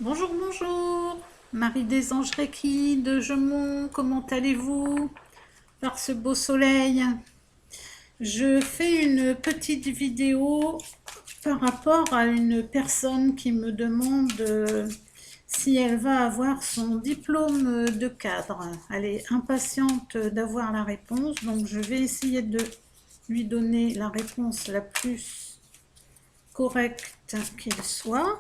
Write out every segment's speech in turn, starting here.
Bonjour, bonjour, Marie des Anges Reiki de Gemont, comment allez-vous par ce beau soleil? Je fais une petite vidéo par rapport à une personne qui me demande si elle va avoir son diplôme de cadre. Elle est impatiente d'avoir la réponse, donc je vais essayer de lui donner la réponse la plus correcte qu'il soit.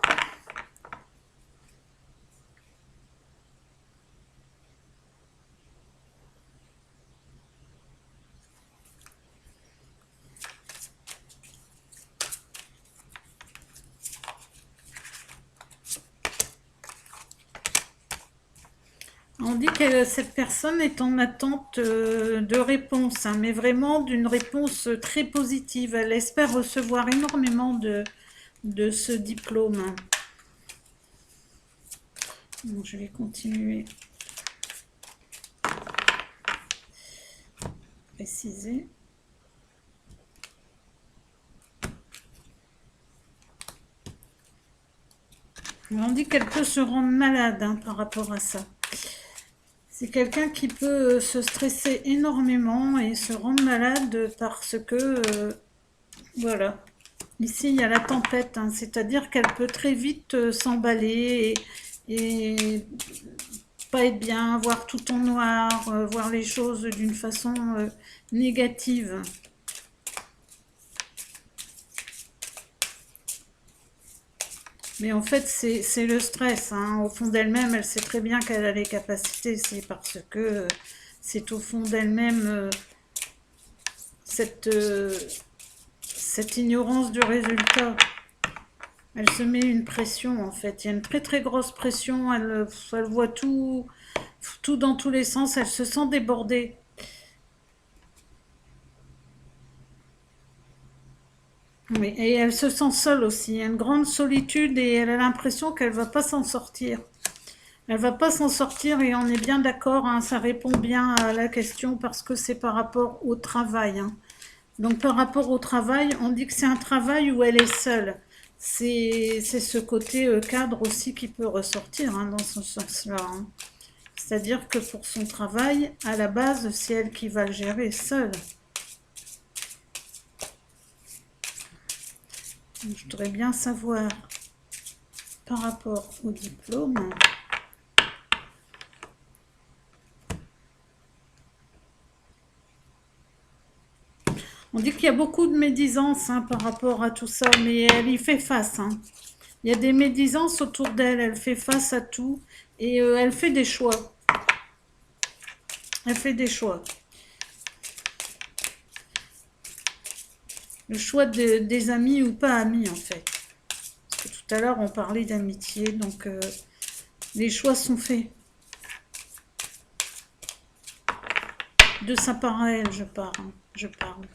On dit que cette personne est en attente de réponse, hein, mais vraiment d'une réponse très positive. Elle espère recevoir énormément de ce diplôme. Donc, je vais continuer à préciser. On dit qu'elle peut se rendre malade, hein, par rapport à ça. C'est quelqu'un qui peut se stresser énormément et se rendre malade parce que, voilà, ici il y a la tempête, hein, c'est-à-dire qu'elle peut très vite s'emballer et pas être bien, voir tout en noir, voir les choses d'une façon négative. Mais en fait, c'est le stress, hein. Au fond d'elle-même, elle sait très bien qu'elle a les capacités. C'est parce que c'est au fond d'elle-même cette, cette ignorance du résultat. Elle se met une pression, en fait. Il y a une très très grosse pression. Elle voit tout dans tous les sens. Elle se sent débordée. Oui, et elle se sent seule aussi. Il y a une grande solitude et elle a l'impression qu'elle va pas s'en sortir. Elle va pas s'en sortir et on est bien d'accord, hein, ça répond bien à la question parce que c'est par rapport au travail, hein. Donc par rapport au travail, on dit que c'est un travail où elle est seule. C'est ce côté cadre aussi qui peut ressortir, hein, dans ce sens-là, hein. C'est-à-dire que pour son travail, à la base, c'est elle qui va le gérer seule. Donc, je voudrais bien savoir par rapport au diplôme. On dit qu'il y a beaucoup de médisance, hein, par rapport à tout ça, mais elle y fait face, hein. Il y a des médisances autour d'elle, elle fait face à tout et elle fait des choix. Elle fait des choix. Le choix des amis ou pas amis, en fait. Parce que tout à l'heure, on parlait d'amitié, donc les choix sont faits. De sa part à elle, je parle, hein. Je parle.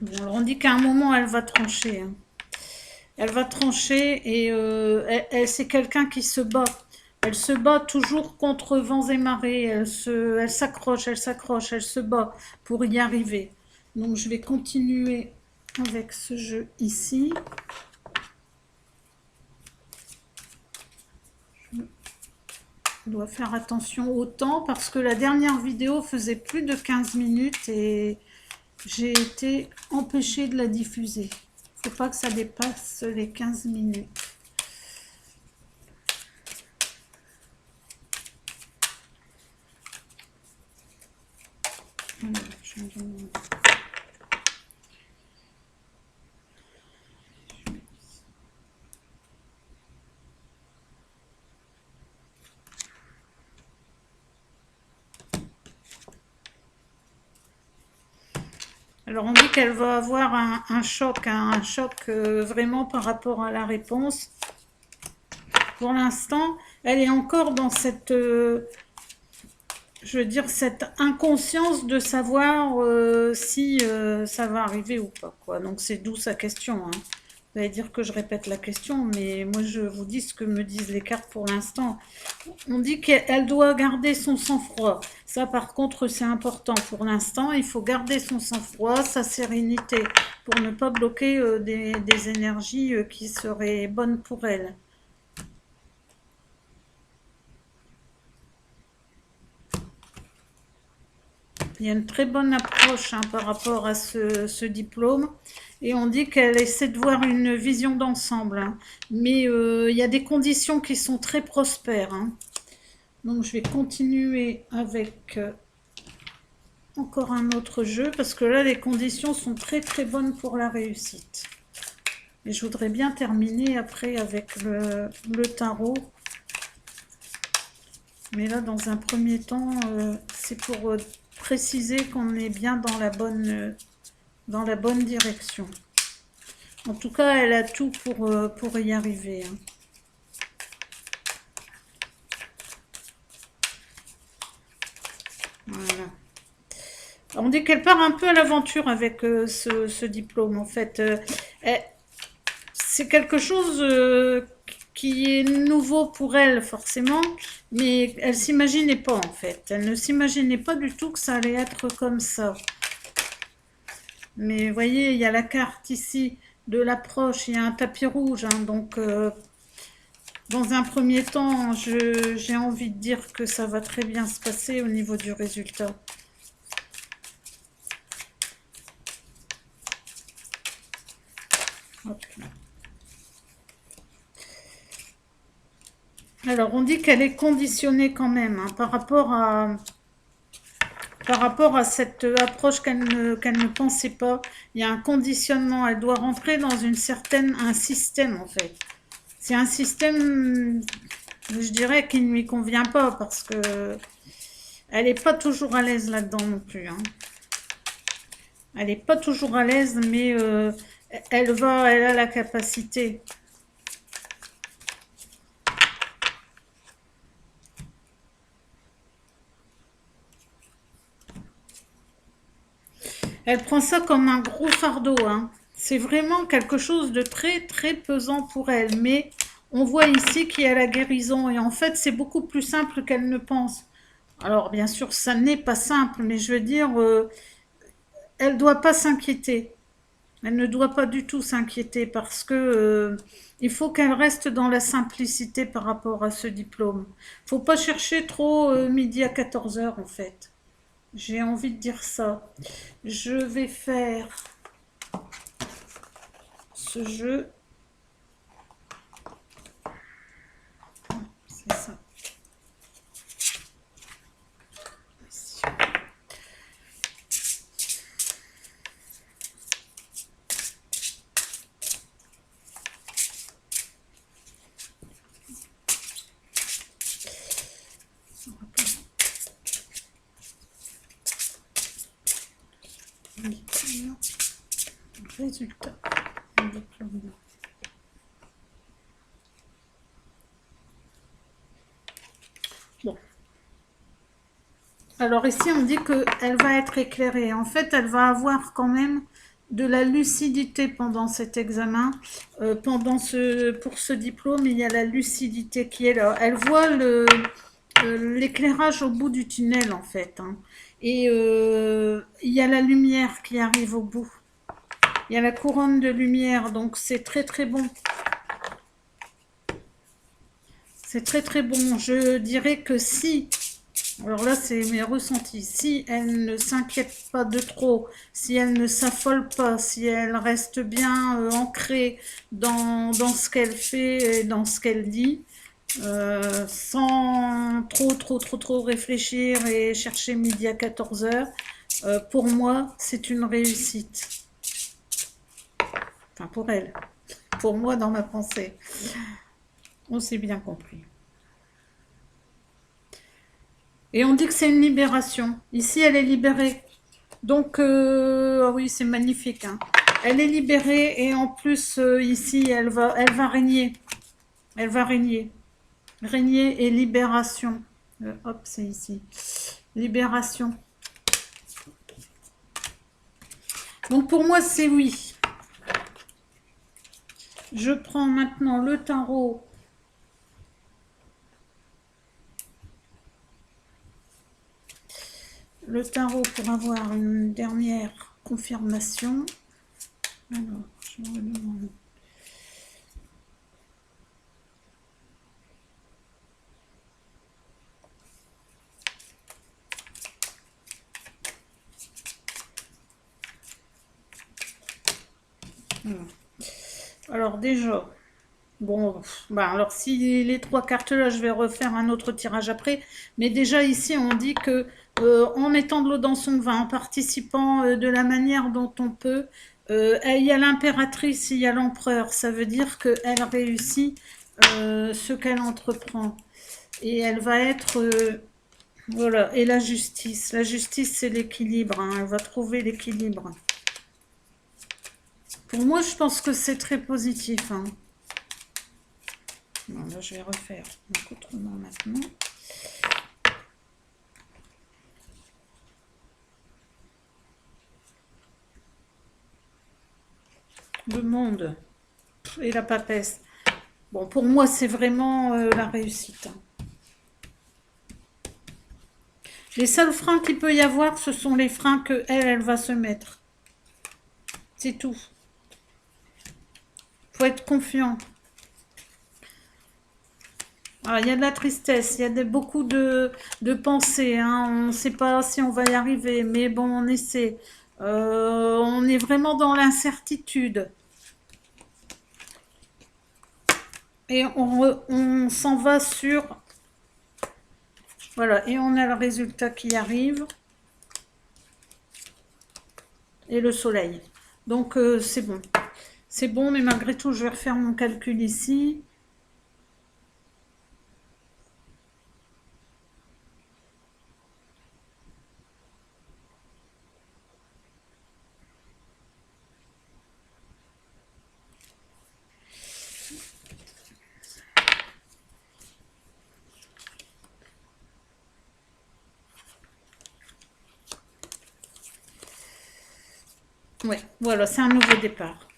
Bon, alors on dit qu'à un moment, elle va trancher, hein. Elle va trancher et c'est quelqu'un qui se bat. Elle se bat toujours contre vents et marées. Elle s'accroche, elle s'accroche, elle se bat pour y arriver. Donc je vais continuer avec ce jeu ici. Je dois faire attention au temps parce que la dernière vidéo faisait plus de 15 minutes et j'ai été empêchée de la diffuser. Il ne faut pas que ça dépasse les 15 minutes. Alors on dit qu'elle va avoir un choc, hein, un choc vraiment par rapport à la réponse. Pour l'instant, elle est encore dans cette, je veux dire, cette inconscience de savoir si ça va arriver ou pas, quoi. Donc c'est d'où sa question, hein. Vous allez dire que je répète la question, mais moi je vous dis ce que me disent les cartes pour l'instant. On dit qu'elle doit garder son sang-froid. Ça par contre c'est important pour l'instant. Il faut garder son sang-froid, sa sérénité, pour ne pas bloquer des énergies qui seraient bonnes pour elle. Il y a une très bonne approche par rapport à ce diplôme. Et on dit qu'elle essaie de voir une vision d'ensemble. Mais il y a des conditions qui sont très prospères. Donc je vais continuer avec encore un autre jeu. Parce que là, les conditions sont très très bonnes pour la réussite. Et je voudrais bien terminer après avec le tarot. Mais là, dans un premier temps, c'est pour préciser qu'on est bien dans la bonne direction. En tout cas, elle a tout pour y arriver. Voilà. On dit qu'elle part un peu à l'aventure avec ce diplôme. En fait, c'est quelque chose qui est nouveau pour elle, forcément, mais elle s'imaginait pas, en fait. Elle ne s'imaginait pas du tout que ça allait être comme ça. Mais vous voyez, il y a la carte ici de l'approche, il y a un tapis rouge, donc dans un premier temps, j'ai envie de dire que ça va très bien se passer au niveau du résultat. Hop là. Alors, on dit qu'elle est conditionnée quand même par rapport à cette approche qu'elle ne pensait pas. Il y a un conditionnement. Elle doit rentrer dans un système en fait. C'est un système, je dirais, qui ne lui convient pas parce que elle n'est pas toujours à l'aise là-dedans non plus. Elle n'est pas toujours à l'aise, mais elle a la capacité. Elle prend ça comme un gros fardeau. C'est vraiment quelque chose de très très pesant pour elle. Mais on voit ici qu'il y a la guérison. Et en fait, c'est beaucoup plus simple qu'elle ne pense. Alors, bien sûr, ça n'est pas simple. Mais je veux dire, elle ne doit pas s'inquiéter. Elle ne doit pas du tout s'inquiéter parce que il faut qu'elle reste dans la simplicité par rapport à ce diplôme. Faut pas chercher trop midi à 14 heures en fait. J'ai envie de dire ça. Je vais faire ce jeu. C'est ça. Ici. Résultat. Bon. Alors ici, on dit qu'elle va être éclairée. En fait, elle va avoir quand même de la lucidité pendant cet examen. Pour ce diplôme, il y a la lucidité qui est là. Elle voit l'éclairage au bout du tunnel, en fait. Et il y a la lumière qui arrive au bout. Il y a la couronne de lumière, donc c'est très très bon. C'est très très bon. Je dirais que si, alors là c'est mes ressentis, si elle ne s'inquiète pas de trop, si elle ne s'affole pas, si elle reste bien ancrée dans ce qu'elle fait et dans ce qu'elle dit, sans trop réfléchir et chercher midi à 14 heures, pour moi c'est une réussite. Enfin pour elle, pour moi dans ma pensée. On s'est bien compris. Et on dit que c'est une libération. Ici, elle est libérée. Donc, ah oui, c'est magnifique. Elle est libérée et en plus, ici, elle va régner. Elle va régner. Régner et libération. Hop, c'est ici. Libération. Donc, pour moi, c'est oui. Je prends maintenant le tarot. Le tarot pour avoir une dernière confirmation. Alors, je me demande. Alors déjà, bon, bah alors si les trois cartes là, je vais refaire un autre tirage après. Mais déjà ici, on dit que en mettant de l'eau dans son vin, en participant de la manière dont on peut, il y a l'impératrice, il y a l'empereur. Ça veut dire qu'elle réussit ce qu'elle entreprend. Et elle va être... voilà, et la justice. La justice, c'est l'équilibre, hein. Elle va trouver l'équilibre. Pour moi, je pense que c'est très positif, hein. Bon, là, je vais refaire autrement maintenant. Le monde et la papesse. Bon, pour moi, c'est vraiment la réussite, hein. Les seuls freins qu'il peut y avoir, ce sont les freins que elle va se mettre. C'est tout. Faut être confiant. Alors, il y a de la tristesse, il y a beaucoup de pensées, hein. On ne sait pas si on va y arriver, mais bon, on essaie. On est vraiment dans l'incertitude. Et on s'en va sur... Voilà, et on a le résultat qui arrive. Et le soleil. Donc, c'est bon. C'est bon, mais malgré tout, je vais refaire mon calcul ici. Ouais, voilà, c'est un nouveau départ.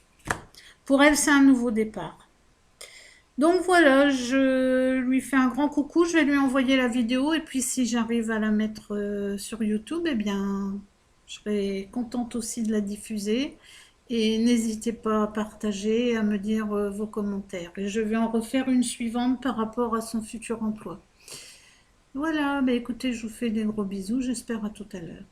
Pour elle, c'est un nouveau départ. Donc voilà, je lui fais un grand coucou, je vais lui envoyer la vidéo et puis si j'arrive à la mettre sur YouTube, eh bien, je serai contente aussi de la diffuser. Et n'hésitez pas à partager et à me dire vos commentaires. Et je vais en refaire une suivante par rapport à son futur emploi. Voilà, bah écoutez, je vous fais des gros bisous, j'espère à tout à l'heure.